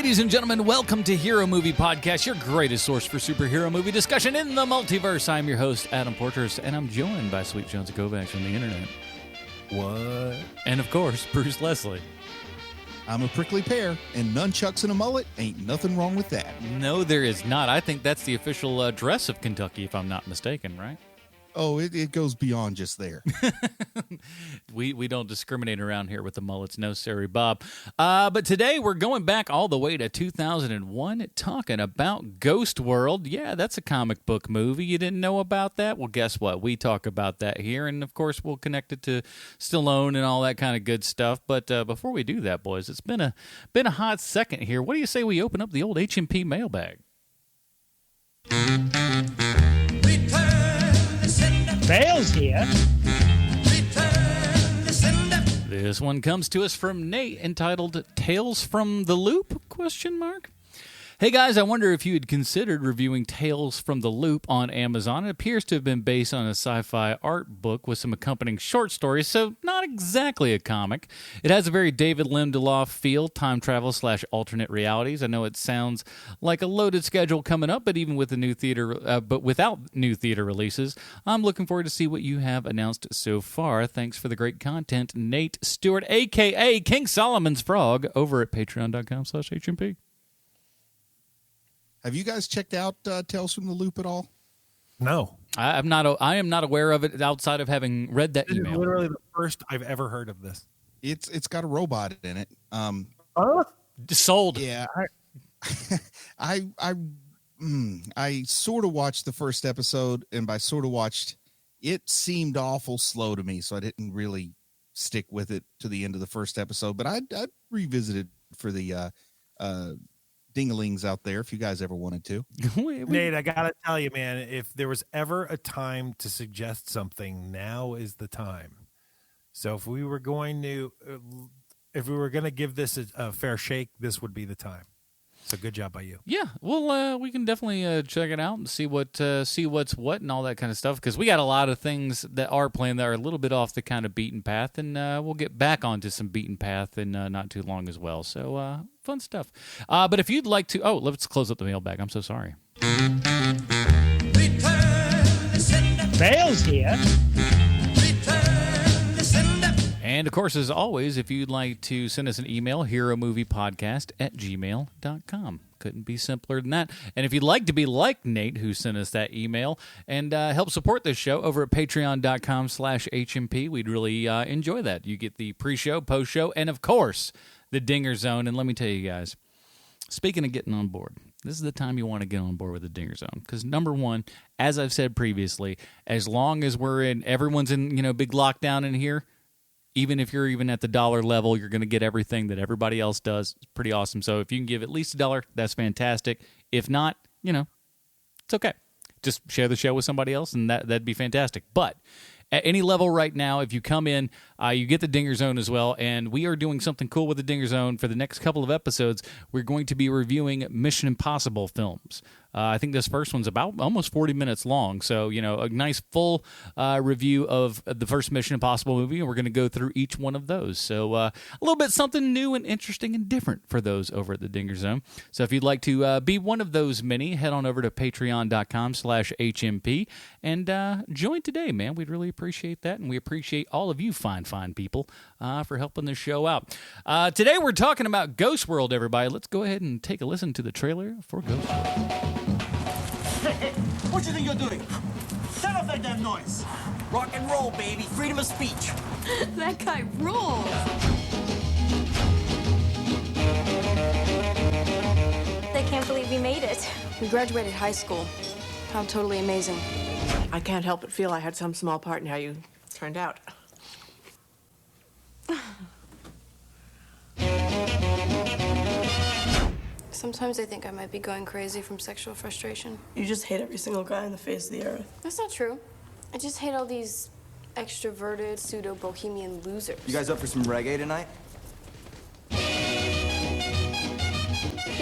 Ladies and gentlemen, welcome to Hero Movie Podcast, your greatest source for superhero movie discussion in the multiverse. I'm your host, Adam Portrais, and I'm joined by Sweet Jones of Kovacs from the internet. What? And of course, Bruce Leslie. I'm a prickly pear, and nunchucks and a mullet ain't nothing wrong with that. No, there is not. I think that's the official dress of Kentucky, if I'm not mistaken, right? Oh, it goes beyond just there. We don't discriminate around here with the mullets. No, sorry, Bob. But today we're going back all the way to 2001, talking about Ghost World. Yeah, that's a comic book movie. You didn't know about that? Well, guess what? We talk about that here, and of course we'll connect it to Stallone and all that kind of good stuff. But before we do that, boys, it's been a hot second here. What do you say we open up the old H&P mailbag? Bale's here. This one comes to us from Nate, entitled Tales from the Loop? ? Hey guys, I wonder if you had considered reviewing Tales from the Loop on Amazon. It appears to have been based on a sci-fi art book with some accompanying short stories, so not exactly a comic. It has a very David Lindelof feel, time travel / alternate realities. I know it sounds like a loaded schedule coming up, but even with the new theater, but without new theater releases, I'm looking forward to see what you have announced so far. Thanks for the great content, Nate Stewart, a.k.a. King Solomon's Frog, over at patreon.com/HMP. Have you guys checked out Tales from the Loop at all? No. I am not aware of it outside of having read that This email. is literally the first I've ever heard of this. It's got a robot in it. Sold. Yeah, I sort of watched the first episode, and by sort of watched, it seemed awful slow to me, so I didn't really stick with it to the end of the first episode. But I'd revisit it for the dinglings out there if you guys ever wanted to. Nate, I gotta tell you, man, if there was ever a time to suggest something, now is the time. So if we were going to give this a fair shake, this would be the time. So good job by you. Yeah, well, we can definitely check it out and see what's what and all that kind of stuff, because we got a lot of things that are playing that are a little bit off the kind of beaten path, and we'll get back onto some beaten path in not too long as well. So fun stuff. But if you'd like to, let's close up the mailbag. I'm so sorry. Bale's here. And, of course, as always, if you'd like to send us an email, heromoviepodcast@gmail.com. Couldn't be simpler than that. And if you'd like to be like Nate, who sent us that email, and help support this show over at patreon.com/HMP, we'd really enjoy that. You get the pre-show, post-show, and, of course, the Dinger Zone. And let me tell you guys, speaking of getting on board, this is the time you want to get on board with the Dinger Zone. Because, number one, as I've said previously, as long as everyone's in, big lockdown in here, even if you're even at the dollar level, you're going to get everything that everybody else does. It's pretty awesome. So if you can give at least $1, that's fantastic. If not, it's okay. Just share the show with somebody else, and that'd be fantastic. But at any level right now, if you come in, you get the Dinger Zone as well, and we are doing something cool with the Dinger Zone. For the next couple of episodes, we're going to be reviewing Mission Impossible films. I think this first one's about almost 40 minutes long, so, a nice full review of the first Mission Impossible movie, and we're going to go through each one of those. So a little bit something new and interesting and different for those over at the Dinger Zone. So if you'd like to be one of those many, head on over to patreon.com/HMP and join today, man. We'd really appreciate that, and we appreciate all of you fine people for helping the show out. Today we're talking about Ghost World, everybody. Let's go ahead and take a listen to the trailer for Ghost World. Hey, what do you think you're doing? Shut up that damn noise! Rock and roll, baby. Freedom of speech. That guy rules. They can't believe we made it. We graduated high school. How totally amazing. I can't help but feel I had some small part in how you turned out. Sometimes I think I might be going crazy from sexual frustration. You just hate every single guy on the face of the earth. That's not true. I just hate all these extroverted, pseudo-bohemian losers. You guys up for some reggae tonight? Do you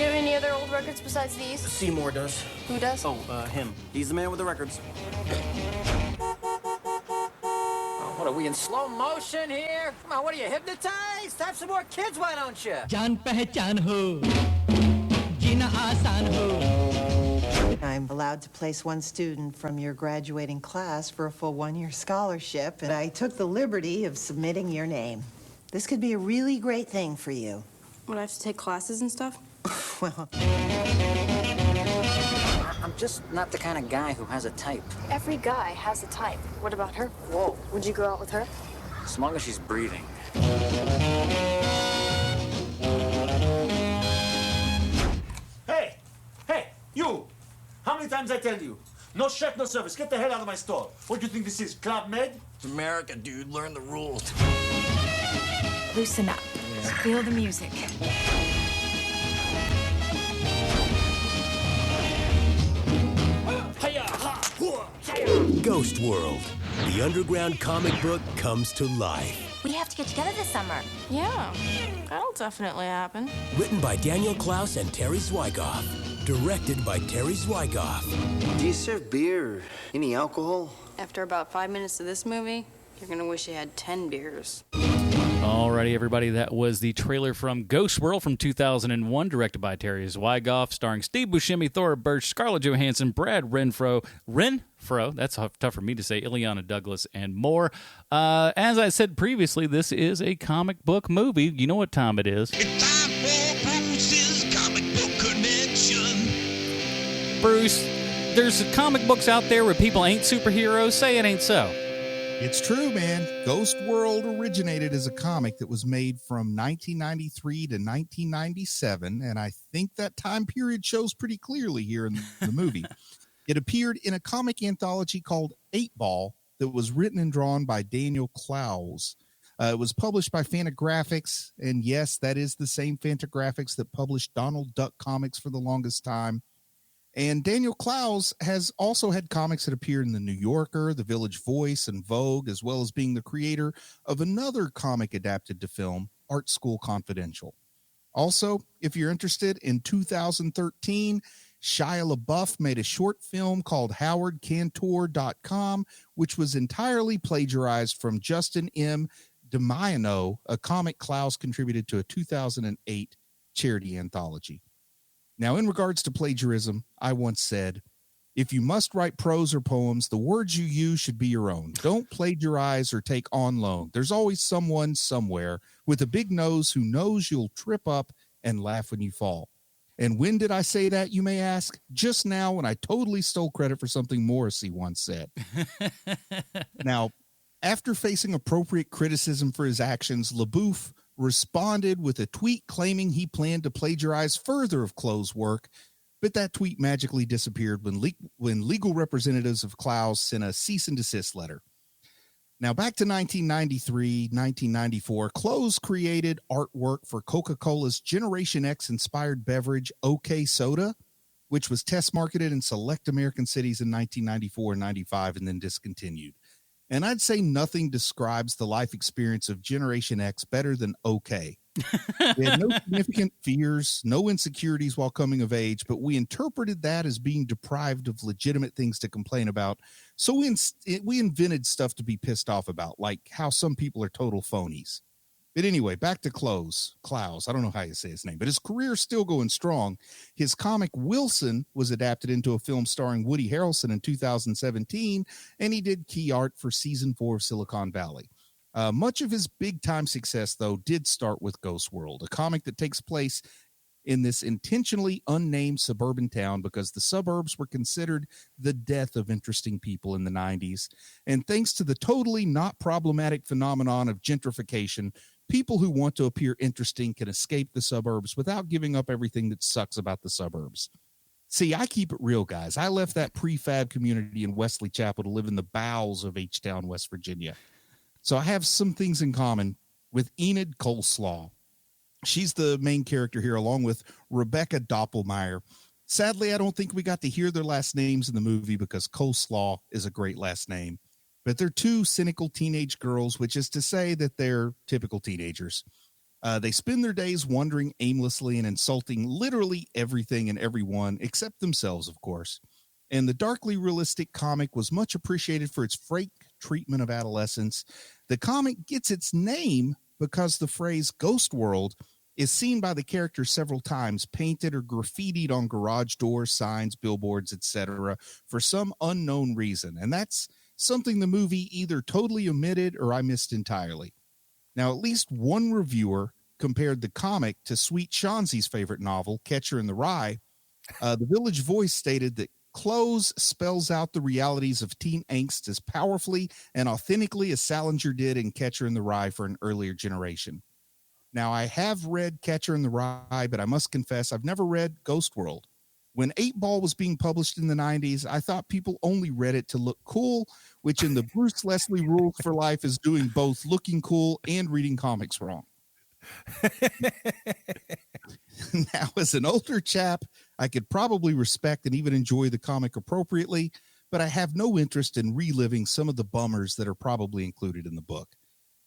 have any other old records besides these? Seymour does. Who does? Oh, him. He's the man with the records. What, are we in slow motion here? Come on, what are you, hypnotized? Have some more kids, why don't you? जान पहचान हो I'm allowed to place one student from your graduating class for a full one-year scholarship, and I took the liberty of submitting your name. This could be a really great thing for you. Would I have to take classes and stuff? Well, I'm just not the kind of guy who has a type. Every guy has a type. What about her? Whoa. Would you go out with her? As long as she's breathing. Hey! Hey! You! How many times I tell you? No chef, no service. Get the hell out of my store. What do you think this is, Club Med? It's America, dude. Learn the rules. Loosen up. Feel the music. Ghost World. The underground comic book comes to life. We have to get together this summer. Yeah, that'll definitely happen. Written by Daniel Klaus and Terry Zwigoff. Directed by Terry Zwigoff. Do you serve beer or any alcohol? After about 5 minutes of this movie, you're gonna wish you had 10 beers. Alrighty, everybody, that was the trailer from Ghost World from 2001, directed by Terry Zwigoff, starring Steve Buscemi, Thora Birch, Scarlett Johansson, Brad Renfro, that's tough for me to say, Ileana Douglas, and more. As I said previously, this is a comic book movie. You know what time it is. It's time for Bruce's Comic Book Connection. Bruce, there's comic books out there where people ain't superheroes. Say it ain't so. It's true, man. Ghost World originated as a comic that was made from 1993 to 1997, and I think that time period shows pretty clearly here in the movie. It appeared in a comic anthology called 8-Ball that was written and drawn by Daniel Klaus. It was published by Fantagraphics, and yes, that is the same Fantagraphics that published Donald Duck comics for the longest time. And Daniel Klaus has also had comics that appeared in The New Yorker, The Village Voice, and Vogue, as well as being the creator of another comic adapted to film, Art School Confidential. Also, if you're interested, in 2013, Shia LaBeouf made a short film called HowardCantor.com, which was entirely plagiarized from Justin M. DeMaiano, a comic Klaus contributed to a 2008 charity anthology. Now, in regards to plagiarism, I once said, if you must write prose or poems, the words you use should be your own. Don't plagiarize or take on loan. There's always someone somewhere with a big nose who knows you'll trip up and laugh when you fall. And when did I say that, you may ask? Just now, when I totally stole credit for something Morrissey once said. Now, after facing appropriate criticism for his actions, LaBeouf responded with a tweet claiming he planned to plagiarize further of Klaus' work, but that tweet magically disappeared when legal representatives of Klaus sent a cease and desist letter. Now, back to 1993, 1994, Klaus created artwork for Coca-Cola's Generation X inspired beverage, OK Soda, which was test marketed in select American cities in 1994 and 95 and then discontinued. And I'd say nothing describes the life experience of Generation X better than OK. We had no significant fears, no insecurities while coming of age, but we interpreted that as being deprived of legitimate things to complain about. So we invented stuff to be pissed off about, like how some people are total phonies. But anyway, back to Klaus. I don't know how you say his name, but his career's still going strong. His comic Wilson was adapted into a film starring Woody Harrelson in 2017, and he did key art for season 4 of Silicon Valley. Much of his big-time success, though, did start with Ghost World, a comic that takes place in this intentionally unnamed suburban town because the suburbs were considered the death of interesting people in the 90s. And thanks to the totally not problematic phenomenon of gentrification, people who want to appear interesting can escape the suburbs without giving up everything that sucks about the suburbs. See, I keep it real, guys. I left that prefab community in Wesley Chapel to live in the bowels of H-Town, West Virginia. So I have some things in common with Enid Coleslaw. She's the main character here, along with Rebecca Doppelmayr. Sadly, I don't think we got to hear their last names in the movie because Coleslaw is a great last name. But they're two cynical teenage girls, which is to say that they're typical teenagers. They spend their days wandering aimlessly and insulting literally everything and everyone, except themselves, of course. And the darkly realistic comic was much appreciated for its frank treatment of adolescence. The comic gets its name because the phrase Ghost World is seen by the character several times, painted or graffitied on garage doors, signs, billboards, etc., for some unknown reason. And that's something the movie either totally omitted or I missed entirely. Now, at least one reviewer compared the comic to Sweet Chauncey's favorite novel, Catcher in the Rye. The Village Voice stated that Close spells out the realities of teen angst as powerfully and authentically as Salinger did in Catcher in the Rye for an earlier generation. Now, I have read Catcher in the Rye, but I must confess I've never read Ghost World. When 8 Ball was being published in the 90s, I thought people only read it to look cool, which in the Bruce Leslie Rules for Life is doing both looking cool and reading comics wrong. Now, as an older chap, I could probably respect and even enjoy the comic appropriately, but I have no interest in reliving some of the bummers that are probably included in the book.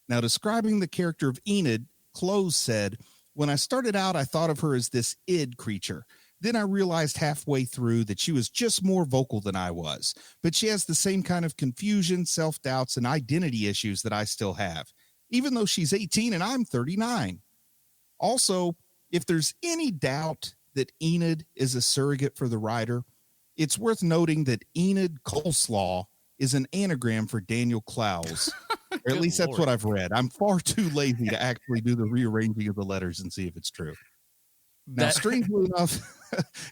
Now, describing the character of Enid, Close said, "When I started out, I thought of her as this id creature. Then I realized halfway through that she was just more vocal than I was, but she has the same kind of confusion, self-doubts, and identity issues that I still have, even though she's 18 and I'm 39. Also, if there's any doubt that Enid is a surrogate for the writer, it's worth noting that Enid Coleslaw is an anagram for Daniel Clowes. Or at least that's what I've read. I'm far too lazy to actually do the rearranging of the letters and see if it's true. Now, strangely enough,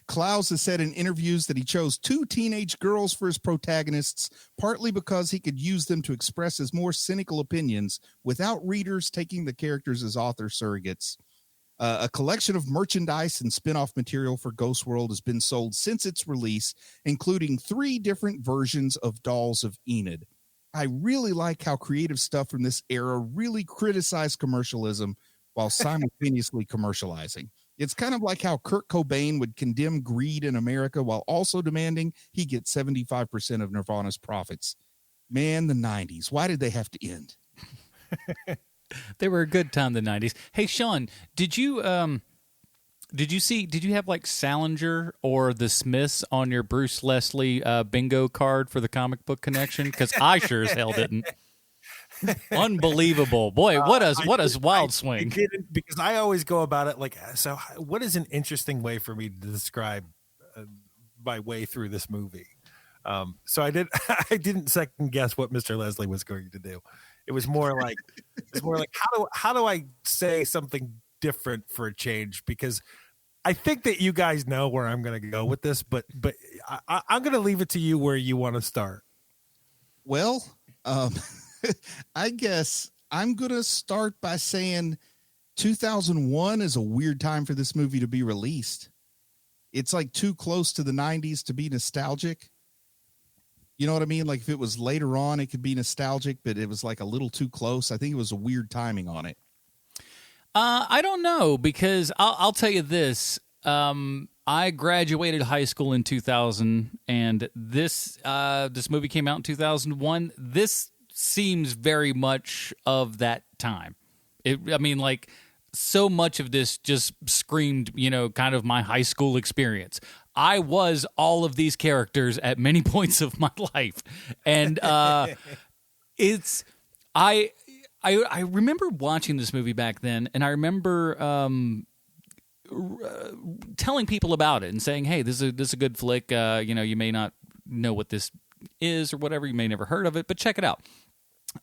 Clowes has said in interviews that he chose 2 teenage girls for his protagonists, partly because he could use them to express his more cynical opinions without readers taking the characters as author surrogates. A collection of merchandise and spin-off material for Ghost World has been sold since its release, including 3 different versions of Dolls of Enid. I really like how creative stuff from this era really criticized commercialism while simultaneously commercializing. It's kind of like how Kurt Cobain would condemn greed in America while also demanding he get 75% of Nirvana's profits. Man, the 90s. Why did they have to end? They were a good time, the 90s. Hey, Sean, did you have like Salinger or the Smiths on your Bruce Leslie bingo card for the comic book connection? Because I sure as hell didn't. Unbelievable. Boy, what a wild swing. I didn't, because I always go about it like, so what is an interesting way for me to describe my way through this movie? So I didn't second guess what Mr. Leslie was going to do. It was more like how do I say something different for a change? Because I think that you guys know where I'm going to go with this, but I'm going to leave it to you where you want to start. Well, I guess I'm going to start by saying 2001 is a weird time for this movie to be released. It's like too close to the 90s to be nostalgic. You know what I mean? Like if it was later on, it could be nostalgic, but it was like a little too close. I think it was a weird timing on it. I don't know, because I'll tell you this. I graduated high school in 2000, and this movie came out in 2001. This seems very much of that time. So much of this just screamed, kind of my high school experience. I was all of these characters at many points of my life. And I remember watching this movie back then, and I remember telling people about it and saying, hey, this is a good flick. You may not know what this is or whatever. You may never heard of it, but check it out.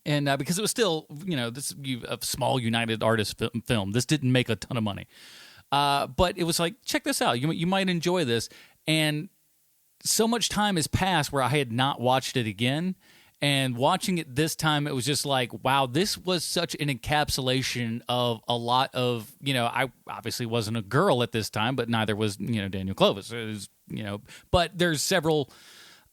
And because it was still, this a small United Artists film. This didn't make a ton of money. But it was like, check this out. You might enjoy this. And so much time has passed where I had not watched it again. And watching it this time, it was just like, wow, this was such an encapsulation of a lot of, I obviously wasn't a girl at this time, but neither was, Daniel Clovis. It was, but there's several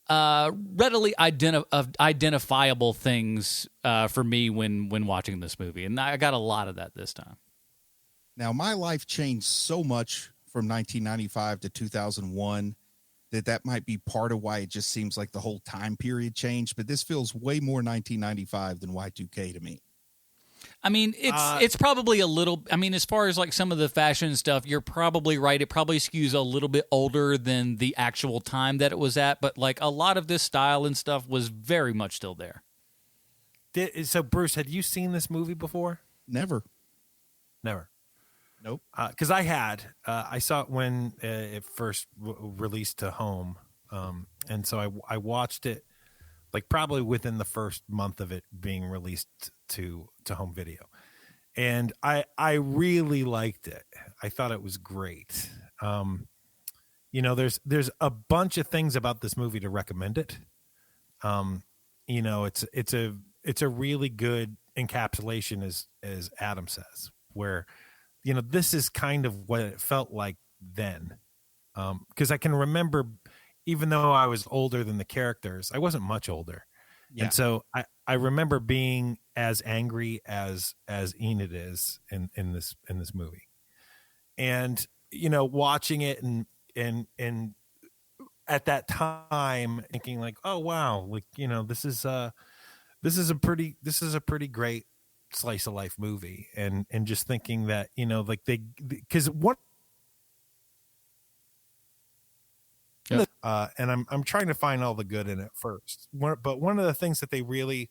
readily identifiable things for me when watching this movie. And I got a lot of that this time. Now, my life changed so much from 1995 to 2001 that might be part of why it just seems like the whole time period changed. But this feels way more 1995 than Y2K to me. I mean, it's probably a little. I mean, as far as like some of the fashion stuff, you're probably right. It probably skews a little bit older than the actual time that it was at. But like a lot of this style and stuff was very much still there. So, Bruce, had you seen this movie before? Never. Nope. Because I saw it when it first released to home, and so I watched it like probably within the first month of it being released to home video, and I really liked it. I thought it was great. There's a bunch of things about this movie to recommend it. It's a really good encapsulation, as Adam says, where this is kind of what it felt like then. Because I can remember, even though I was older than the characters, I wasn't much older. Yeah. And so I remember being as angry as Enid is in this movie. And, watching it and at that time thinking like, oh wow, like, this is a pretty great slice of life movie, and just thinking that like because what and I'm trying to find all the good in it first, but one of the things that they really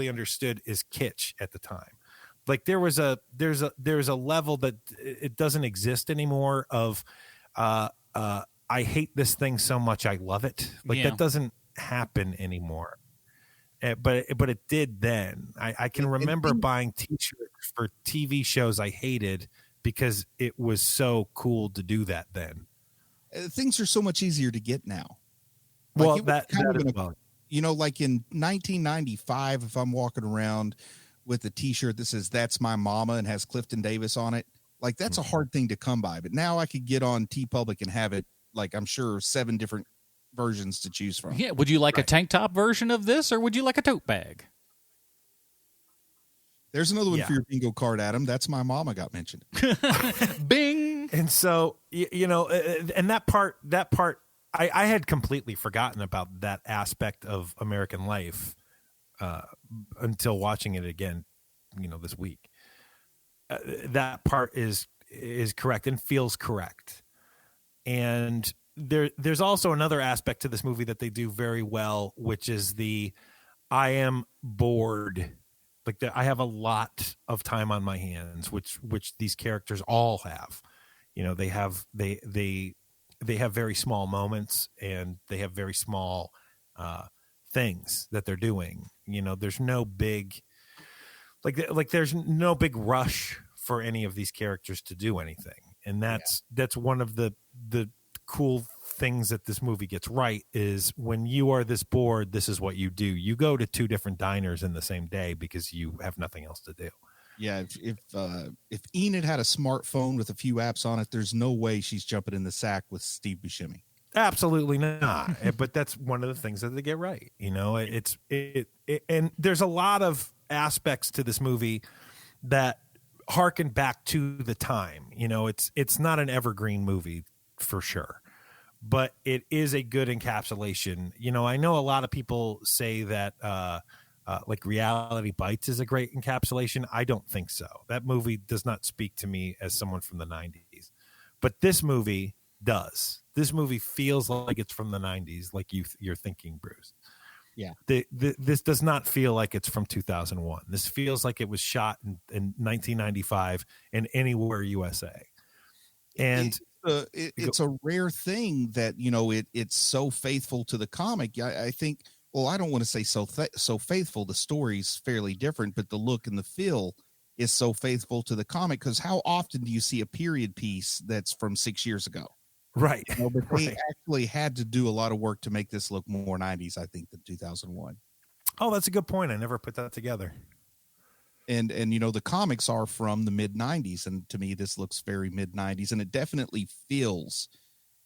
understood is kitsch at the time. Like there's a level that it doesn't exist anymore of I hate this thing so much I love it. Like that doesn't happen anymore. But it did then. I can remember buying T-shirts for TV shows I hated because it was so cool to do that then. Things are so much easier to get now. Well, like that as well. Like in 1995, if I'm walking around with a T-shirt that says "That's my mama" and has Clifton Davis on it, like that's a hard thing to come by. But now I could get on TeePublic and have it, like I'm sure 7 different versions to choose from. Yeah, would you like a tank top version of this, or would you like a tote bag? There's another one for your bingo card, Adam. That's my mama got mentioned. Bing. And so, and that part, I had completely forgotten about that aspect of American life until watching it again, this week. That part is correct and feels correct. And there's also another aspect to this movie that they do very well, which is I am bored. Like I have a lot of time on my hands, which these characters all have. They have very small moments, and they have very small things that they're doing. There's no big there's no big rush for any of these characters to do anything, and that's one of the cool things that this movie gets right is when you are this bored, this is what you do. You go to 2 different diners in the same day because you have nothing else to do. Yeah, if Enid had a smartphone with a few apps on it, there's no way she's jumping in the sack with Steve Buscemi. Absolutely not. But that's one of the things that they get right. And there's a lot of aspects to this movie that harken back to the time. It's not an evergreen movie for sure, but it is a good encapsulation. I know a lot of people say that like Reality Bites is a great encapsulation. I don't think so. That movie does not speak to me as someone from the 90s, but this movie does. This movie feels like it's from the 90s, like you're thinking, Bruce. Yeah. This does not feel like it's from 2001. This feels like it was shot in 1995 in anywhere USA. And it's a rare thing that it's so faithful to the comic. I think. Well, I don't want to say so faithful. The story's fairly different, but the look and the feel is so faithful to the comic. Because how often do you see a period piece that's from 6 years ago? Right. But they actually had to do a lot of work to make this look more 90s, I think, than 2001. Oh, that's a good point. I never put that together. And the comics are from the mid 90s, and to me this looks very mid 90s, and it definitely feels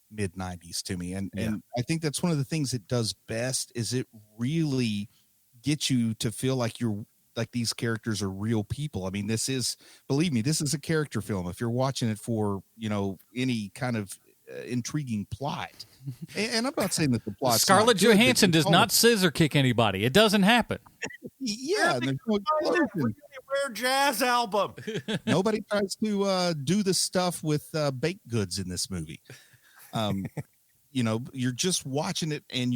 mid 90s to me. And I think that's one of the things it does best is it really gets you to feel like you're like these characters are real people. I mean, believe me, this is a character film. If you're watching it for, any kind of intriguing plot, and I'm not saying that the plot. Scarlett Johansson does not scissor kick anybody. It doesn't happen. Yeah, there's no explosion. Rare jazz album. Nobody tries to do the stuff with baked goods in this movie. You're just watching it, and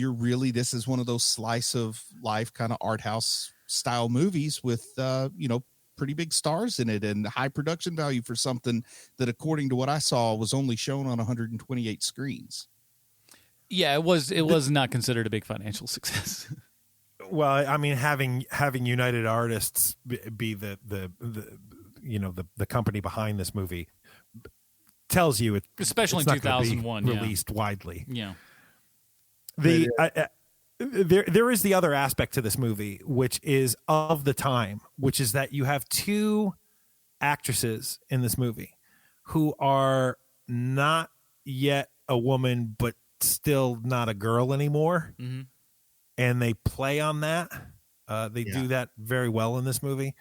this is one of those slice of life kind of art house style movies with pretty big stars in it and high production value for something that, according to what I saw, was only shown on 128 screens. Yeah, it was not considered a big financial success. Well, I mean, having United Artists be the company behind this movie tells you it, especially in 2001, released widely. Yeah. There is the other aspect to this movie, which is of the time, which is that you have two actresses in this movie who are not yet a woman, but still not a girl anymore. Mm-hmm. And they play on that. They do that very well in this movie.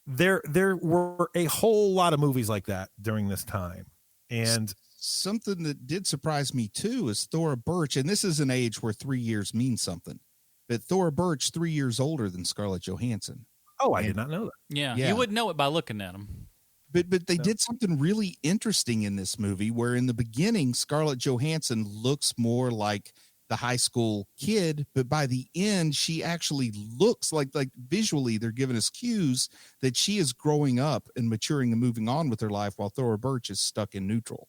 There were a whole lot of movies like that during this time. And something that did surprise me too is Thora Birch. And this is an age where 3 years means something. But Thora Birch, 3 years older than Scarlett Johansson. Oh, I did not know that. Yeah. You wouldn't know it by looking at them. But they did something really interesting in this movie where in the beginning, Scarlett Johansson looks more like the high school kid, but by the end, she actually looks like visually they're giving us cues that she is growing up and maturing and moving on with her life while Thora Birch is stuck in neutral.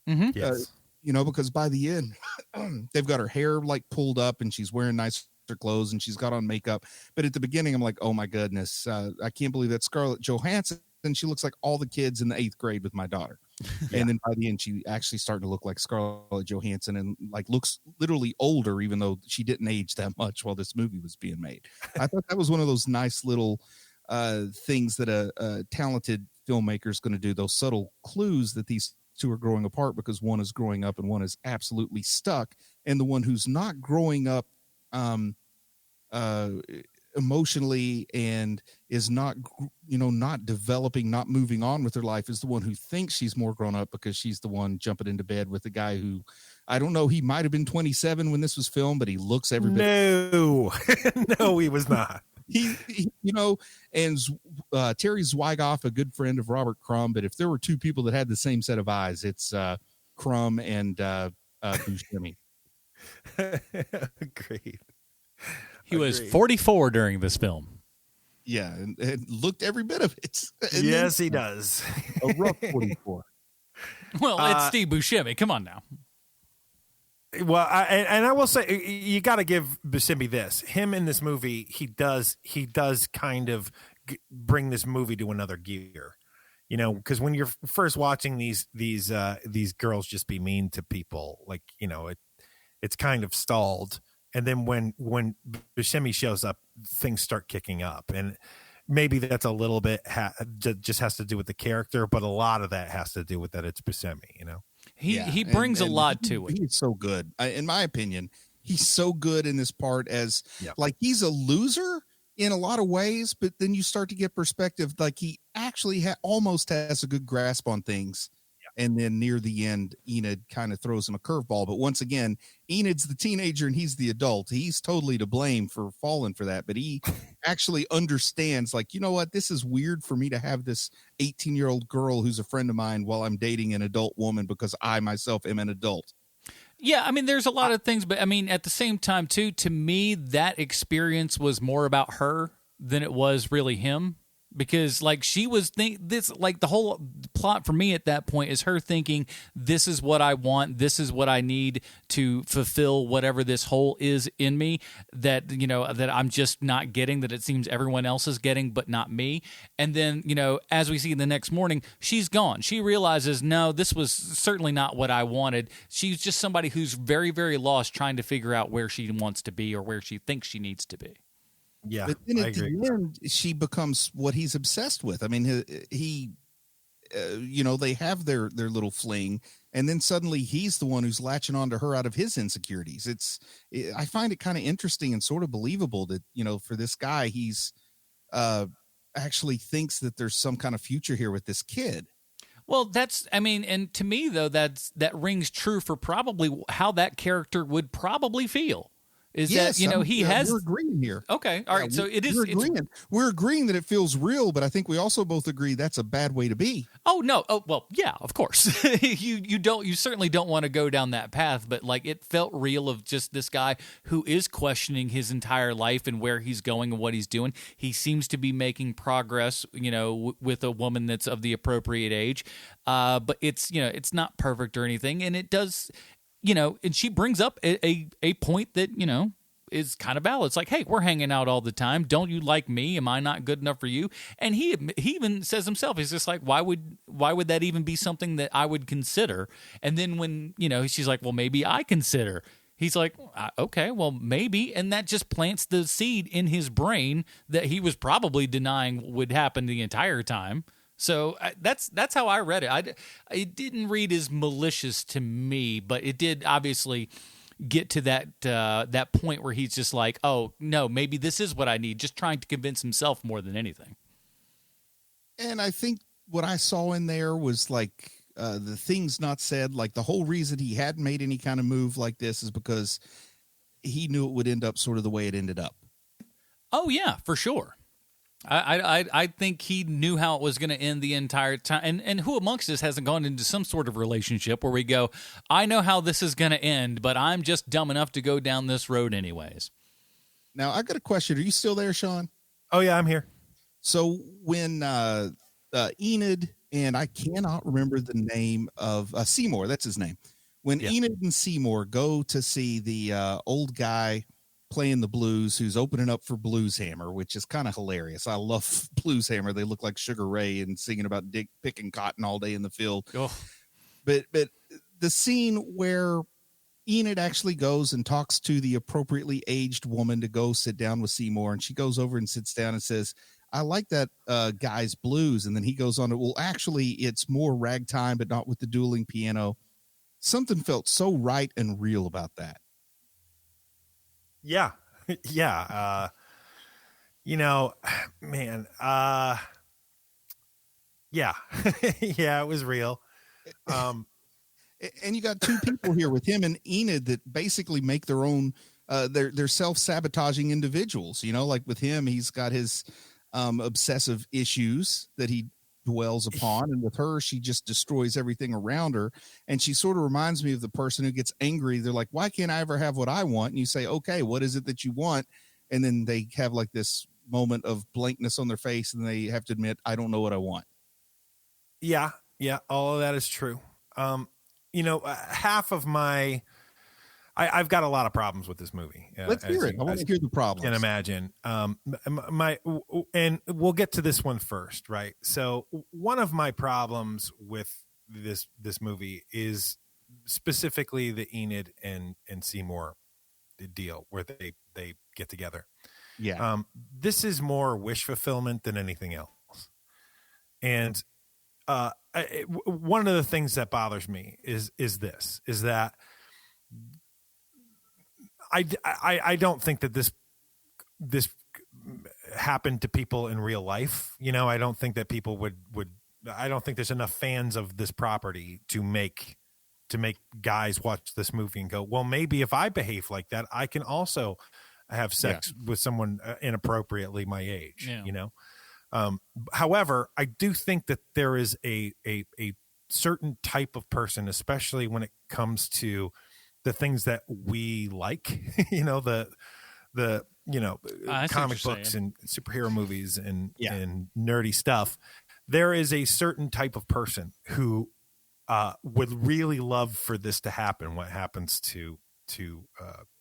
Mm-hmm. Yes. Because by the end, they've got her hair like pulled up and she's wearing nicer clothes and she's got on makeup. But at the beginning, I'm like, oh my goodness, I can't believe that Scarlett Johansson. And she looks like all the kids in the 8th grade with my daughter. And then by the end, she actually started to look like Scarlett Johansson and like looks literally older, even though she didn't age that much while this movie was being made. I thought that was one of those nice little things that a talented filmmaker is going to do, those subtle clues that these two are growing apart because one is growing up and one is absolutely stuck. And the one who's not growing up emotionally and is not developing, not moving on with her life is the one who thinks she's more grown up because she's the one jumping into bed with the guy who, I don't know, he might have been 27 when this was filmed, but he looks every bit. No, no, he was not. He and Terry Zwigoff, a good friend of Robert Crumb, but if there were two people that had the same set of eyes, it's Crumb and Buscemi. Great. He was 44 during this film. Yeah, and looked every bit of it. And yes, he does. A rough 44. Well, it's Steve Buscemi. Come on now. Well, I will say you got to give Buscemi this. Him in this movie, he does kind of bring this movie to another gear. Because when you're first watching these girls just be mean to people, like it's kind of stalled. And then when Buscemi shows up, things start kicking up. And maybe that's a little bit just has to do with the character, but a lot of that has to do with that it's Buscemi, He brings a lot to it. He's so good. In my opinion, he's so good in this part as like he's a loser in a lot of ways, but then you start to get perspective. Like he actually almost has a good grasp on things. And then near the end, Enid kind of throws him a curveball. But once again, Enid's the teenager and he's the adult. He's totally to blame for falling for that. But he actually understands, like, you know what? This is weird for me to have this 18-year-old girl who's a friend of mine while I'm dating an adult woman because I myself am an adult. Yeah, I mean, there's a lot of things. But, I mean, at the same time, too, to me, that experience was more about her than it was really him. Because like she was like the whole plot for me at that point is her thinking this is what I want, this is what I need to fulfill whatever this hole is in me that that I'm just not getting, that it seems everyone else is getting but not me. And then as we see the next morning, she's gone. She realizes no, this was certainly not what I wanted. She's just somebody who's very, very lost, trying to figure out where she wants to be or where she thinks she needs to be. Yeah, but then at the end, she becomes what he's obsessed with. I mean, he they have their little fling, and then suddenly he's the one who's latching onto her out of his insecurities. I find it kind of interesting and sort of believable that for this guy, he's actually thinks that there's some kind of future here with this kid. Well, and to me though, that rings true for probably how that character would probably feel. is yes, that, he has. We're agreeing here. Okay. All right. So it is. We're agreeing that it feels real, but I think we also both agree that's a bad way to be. Oh, no. Oh, well, yeah, of course. You certainly don't want to go down that path, but like it felt real of just this guy who is questioning his entire life and where he's going and what he's doing. He seems to be making progress, with a woman that's of the appropriate age. But it's not perfect or anything. And it does, and she brings up a point that, is kind of valid. It's like, hey, we're hanging out all the time. Don't you like me? Am I not good enough for you? And he even says himself, he's just like, why would that even be something that I would consider? And then when, she's like, well, maybe I consider. He's like, okay, well, maybe. And that just plants the seed in his brain that he was probably denying would happen the entire time. So that's how I read it. It didn't read as malicious to me, but it did obviously get to that point where he's just like, oh, no, maybe this is what I need, just trying to convince himself more than anything. And I think what I saw in there was like the things not said, like the whole reason he hadn't made any kind of move like this is because he knew it would end up sort of the way it ended up. Oh, yeah, for sure. I think he knew how it was going to end the entire time. And who amongst us hasn't gone into some sort of relationship where we go, I know how this is going to end, but I'm just dumb enough to go down this road anyways. Now, I got a question. Are you still there, Sean? Oh, yeah, I'm here. So when Enid, and I cannot remember the name of Seymour, that's his name. When Enid and Seymour go to see the old guy playing the blues who's opening up for Blues Hammer, which is kind of hilarious. I love Blues Hammer. They look like Sugar Ray and singing about picking cotton all day in the field. Oh. But the scene where Enid actually goes and talks to the appropriately aged woman to go sit down with Seymour, and she goes over and sits down and says, I like that guy's blues. And then he goes on to, well, actually it's more ragtime, but not with the dueling piano. Something felt so right and real about that. Yeah. Yeah. Man. Yeah. Yeah, it was real. And you got two people here with him and Enid that basically make their own, they're self-sabotaging individuals, like with him, he's got his obsessive issues that he dwells upon. And with her, she just destroys everything around her. And she sort of reminds me of the person who gets angry. They're like, why can't I ever have what I want? And you say, okay, what is it that you want? And then they have like this moment of blankness on their face and they have to admit, I don't know what I want. Yeah. Yeah. All of that is true. Half of my, I've got a lot of problems with this movie. Let's hear it. I want to hear the problems. Can imagine. And we'll get to this one first, right? So one of my problems with this movie is specifically the Enid and Seymour deal where they get together. Yeah. This is more wish fulfillment than anything else. And one of the things that bothers me is that I don't think that this happened to people in real life. I don't think that people would I don't think there's enough fans of this property to make guys watch this movie and go, well, maybe if I behave like that, I can also have sex with someone inappropriately my age, however, I do think that there is a certain type of person, especially when it comes to the things that we like, the comic books and superhero movies and nerdy stuff. There is a certain type of person who would really love for this to happen. What happens to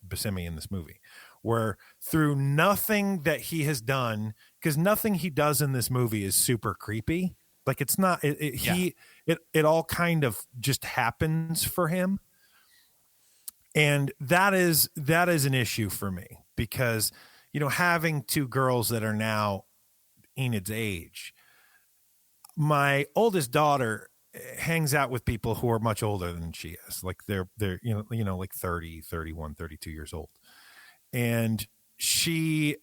Buscemi in this movie, where through nothing that he has done, because nothing he does in this movie is super creepy. Like it's not, it all kind of just happens for him. And that is an issue for me because, having two girls that are now Enid's age, my oldest daughter hangs out with people who are much older than she is. Like they're like 30, 31, 32 years old. And she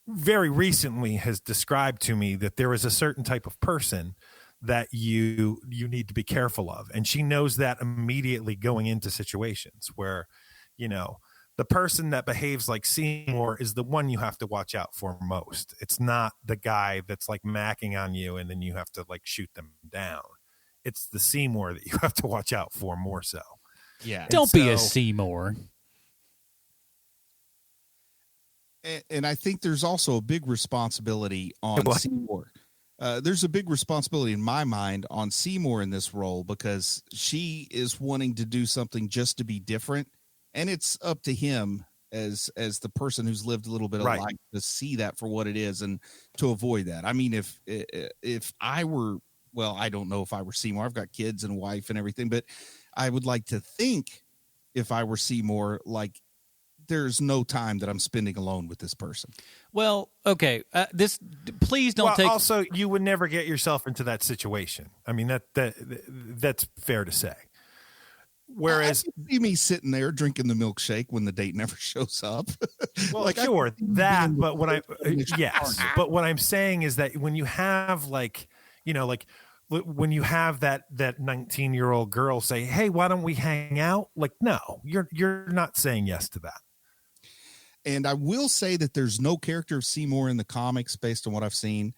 very recently has described to me that there is a certain type of person that you need to be careful of. And she knows that immediately going into situations where, the person that behaves like Seymour is the one you have to watch out for most. It's not the guy that's like macking on you and then you have to like shoot them down. It's the Seymour that you have to watch out for more so. Yeah. Don't be a Seymour. And I think there's also a big responsibility on Seymour. There's a big responsibility in my mind on Seymour in this role because she is wanting to do something just to be different. And it's up to him as the person who's lived a little bit of life to see that for what it is and to avoid that. I mean, if I were, well, I don't know if I were Seymour. I've got kids and a wife and everything, but I would like to think if I were Seymour, like, there's no time that I'm spending alone with this person. Well, okay. Please don't take. Also, you would never get yourself into that situation. I mean, that's fair to say. Whereas you see me sitting there drinking the milkshake when the date never shows up. Well, like, sure that, but but what I'm saying is that when you have like, you know, like when you have that 19-year-old girl say, "Hey, why don't we hang out?" Like, no, you're not saying yes to that. And I will say that there's no character of Seymour in the comics based on what I've seen.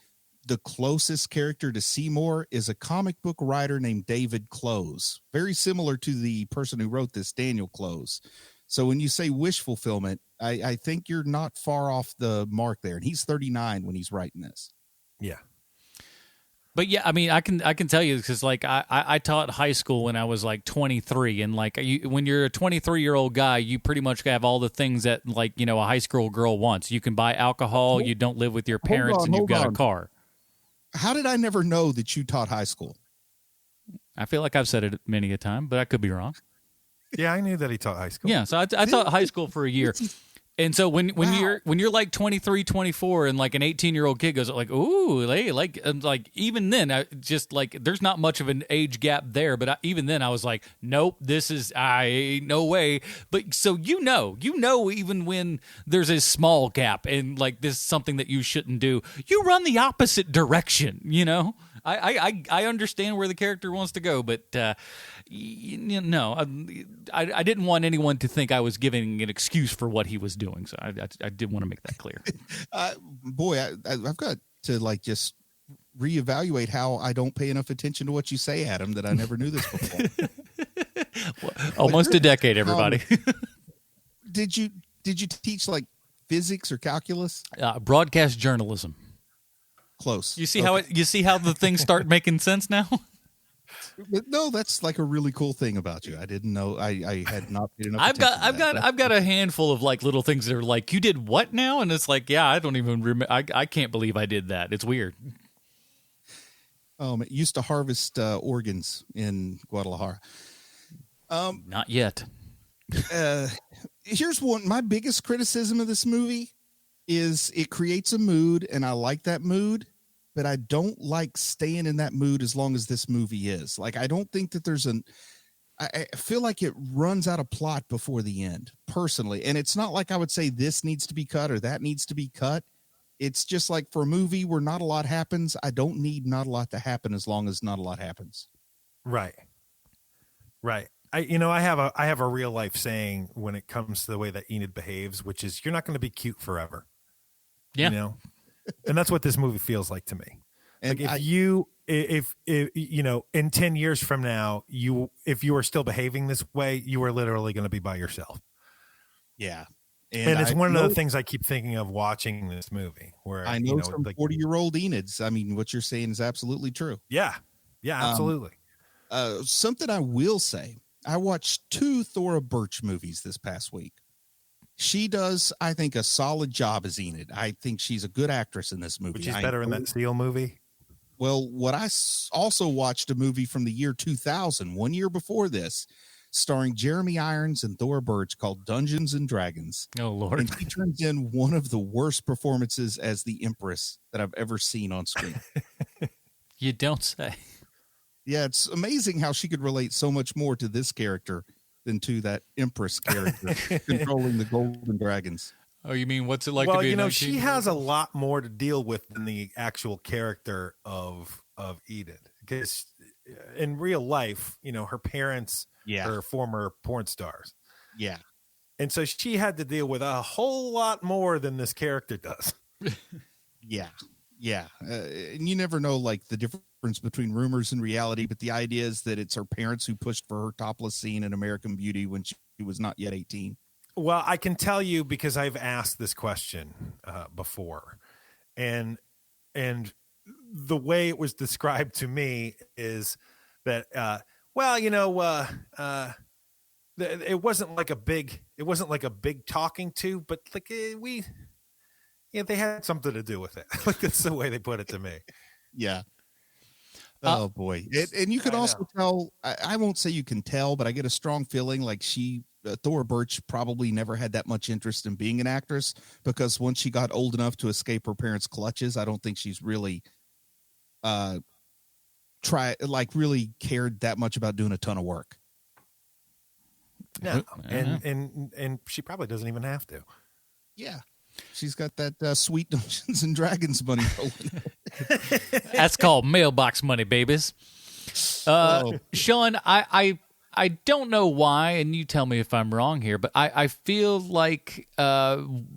The closest character to Seymour is a comic book writer named David Close, very similar to the person who wrote this, Daniel Close. So when you say wish fulfillment, I think you're not far off the mark there. And he's 39 when he's writing this. Yeah. But yeah, I mean, I can tell you because like I taught high school when I was like 23, and like when you're a 23-year-old guy, you pretty much have all the things that like, you know, a high school girl wants. You can buy alcohol, you don't live with your parents, and you've got a car. How did I never know that you taught high school? I feel like I've said it many a time, but I could be wrong. Yeah, I knew that he taught high school. Yeah, so I taught high school for a year. And so when you're like 23, 24 and like an 18-year-old kid goes like, "Ooh, hey," like even then I just like there's not much of an age gap there, but even then I was like, "Nope, this is no way." But so you know even when there's a small gap and like this is something that you shouldn't do, you run the opposite direction, you know? I understand where the character wants to go, but no, I didn't want anyone to think I was giving an excuse for what he was doing, so I did want to make that clear. Boy, I've got to like just reevaluate how I don't pay enough attention to what you say, Adam, that I never knew this before. Almost a decade, everybody. Did you teach like physics or calculus? Broadcast journalism. Close. You see how the things start making sense now? No, that's like a really cool thing about you. I didn't know. I had not paid enough I've got a handful of like little things that are like, you did what now? And it's like, yeah, I don't even remember. I can't believe I did that. It's weird. It used to harvest organs in Guadalajara. Not yet. Here's one. My biggest criticism of this movie is it creates a mood, and I like that mood, but I don't like staying in that mood as long as this movie is. Like, I don't think that I feel like it runs out of plot before the end, personally. And it's not like I would say this needs to be cut or that needs to be cut. It's just like for a movie where not a lot happens, I don't need not a lot to happen as long as not a lot happens. Right. I have a real life saying when it comes to the way that Enid behaves, which is you're not going to be cute forever. Yeah. You know, and that's what this movie feels like to me. And like if you know, in 10 years from now, if you are still behaving this way, you are literally going to be by yourself. Yeah. And it's one of the things I keep thinking of watching this movie where I know some 40-year-old Enids. I mean, what you're saying is absolutely true. Yeah. Yeah, absolutely. Something I will say, I watched 2 Thora Birch movies this past week. She does, I think, a solid job as Enid. I think she's a good actress in this movie. But she's better in that Seal movie. Well, I also watched a movie from the year 2000, 1 year before this, starring Jeremy Irons and Thora Birch called Dungeons and Dragons. Oh, Lord. And she turns in one of the worst performances as the Empress that I've ever seen on screen. You don't say. Yeah, it's amazing how she could relate so much more to this character than to that Empress character controlling the golden dragons. Oh, you mean what's it like to be you know, she has a lot more to deal with than the actual character of Enid. Because in real life, you know, her parents are former porn stars. Yeah. And so she had to deal with a whole lot more than this character does. Yeah. And you never know, like, the difference between rumors and reality, but the idea is that it's her parents who pushed for her topless scene in American Beauty when she was not yet 18. Well, I can tell you because I've asked this question before, and the way it was described to me is that, it wasn't like a big talking to, but like they had something to do with it. Like, that's the way they put it to me. Yeah. Oh boy. And you could also tell, I won't say you can tell, but I get a strong feeling like Thora Birch probably never had that much interest in being an actress, because once she got old enough to escape her parents' clutches, I don't think she's really really cared that much about doing a ton of work. No. And she probably doesn't even have to. Yeah. She's got that sweet Dungeons and Dragons money rolling. That's called mailbox money, babies. Sean, I don't know why, and you tell me if I'm wrong here, but I feel like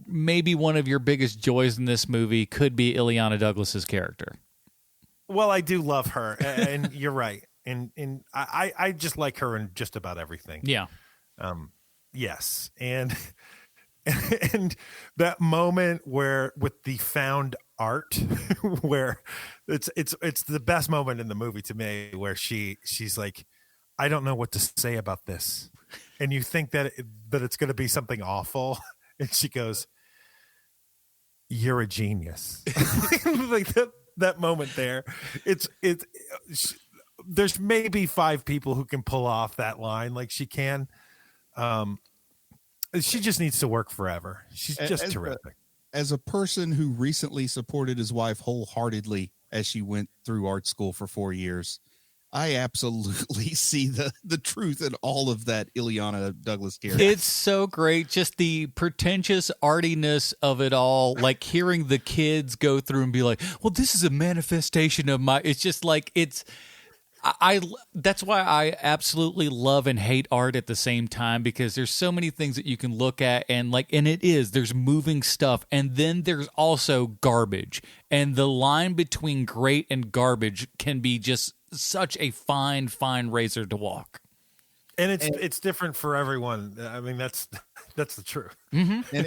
maybe one of your biggest joys in this movie could be Ileana Douglas's character. Well, I do love her, and you're right. And I just like her in just about everything. Yeah. Yes. And that moment where with the found art, where it's the best moment in the movie to me, where she's like, I don't know what to say about this, and you think that it's going to be something awful, and she goes, "You're a genius." Like that moment there, there's maybe 5 people who can pull off that line like she can. She just needs to work forever. She's just terrific. As a person who recently supported his wife wholeheartedly as she went through art school for 4 years, I absolutely see the truth in all of that Ileana Douglas character. It's so great. Just the pretentious artiness of it all. Like hearing the kids go through and be like, well, this is a manifestation of my, it's just like, that's why I absolutely love and hate art at the same time, because there's so many things that you can look at and there's moving stuff, and then there's also garbage, and the line between great and garbage can be just such a fine razor to walk. And it's different for everyone. I mean, that's the truth. Mm-hmm. And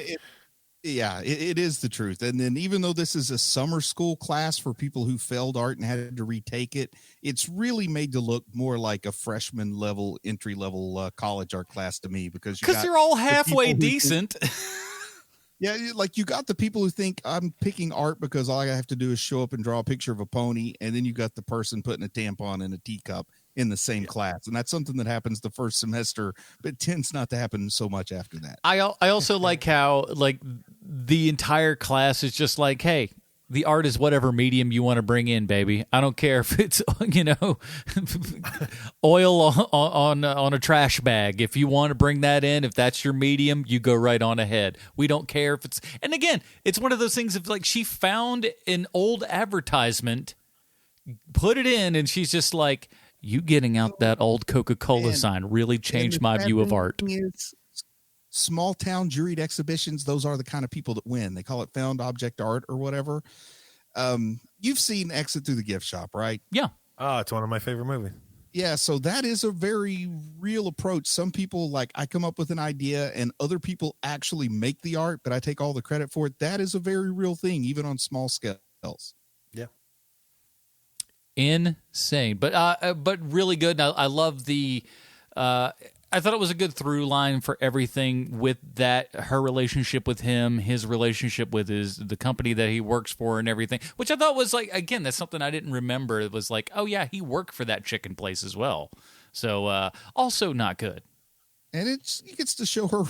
it is the truth. And then even though this is a summer school class for people who failed art and had to retake it, it's really made to look more like a freshman level, entry level college art class to me, because they're all halfway decent. Yeah, like you got the people who think I'm picking art because all I have to do is show up and draw a picture of a pony, and then you got the person putting a tampon in a teacup in the same class, and that's something that happens the first semester, but tends not to happen so much after that. I also like how the entire class is just like, hey, the art is whatever medium you want to bring in, baby. I don't care if it's oil on a trash bag. If you want to bring that in, if that's your medium, you go right on ahead. We don't care if it's. And again, it's one of those things of like she found an old advertisement, put it in, and she's just like, you getting out that old Coca-Cola sign really changed my view of art. Small town juried exhibitions, those are the kind of people that win. They call it found object art or whatever. You've seen Exit Through the Gift Shop, right? Yeah. Oh, it's one of my favorite movies. Yeah, so that is a very real approach. Some people, like, I come up with an idea and other people actually make the art, but I take all the credit for it. That is a very real thing, even on small scales. Yeah. Insane, but really good. I love the. I thought it was a good through line for everything with that, her relationship with him, his relationship with the company that he works for and everything, which I thought was like, again, that's something I didn't remember. It was like, oh yeah, he worked for that chicken place as well. So also not good. And he gets to show her,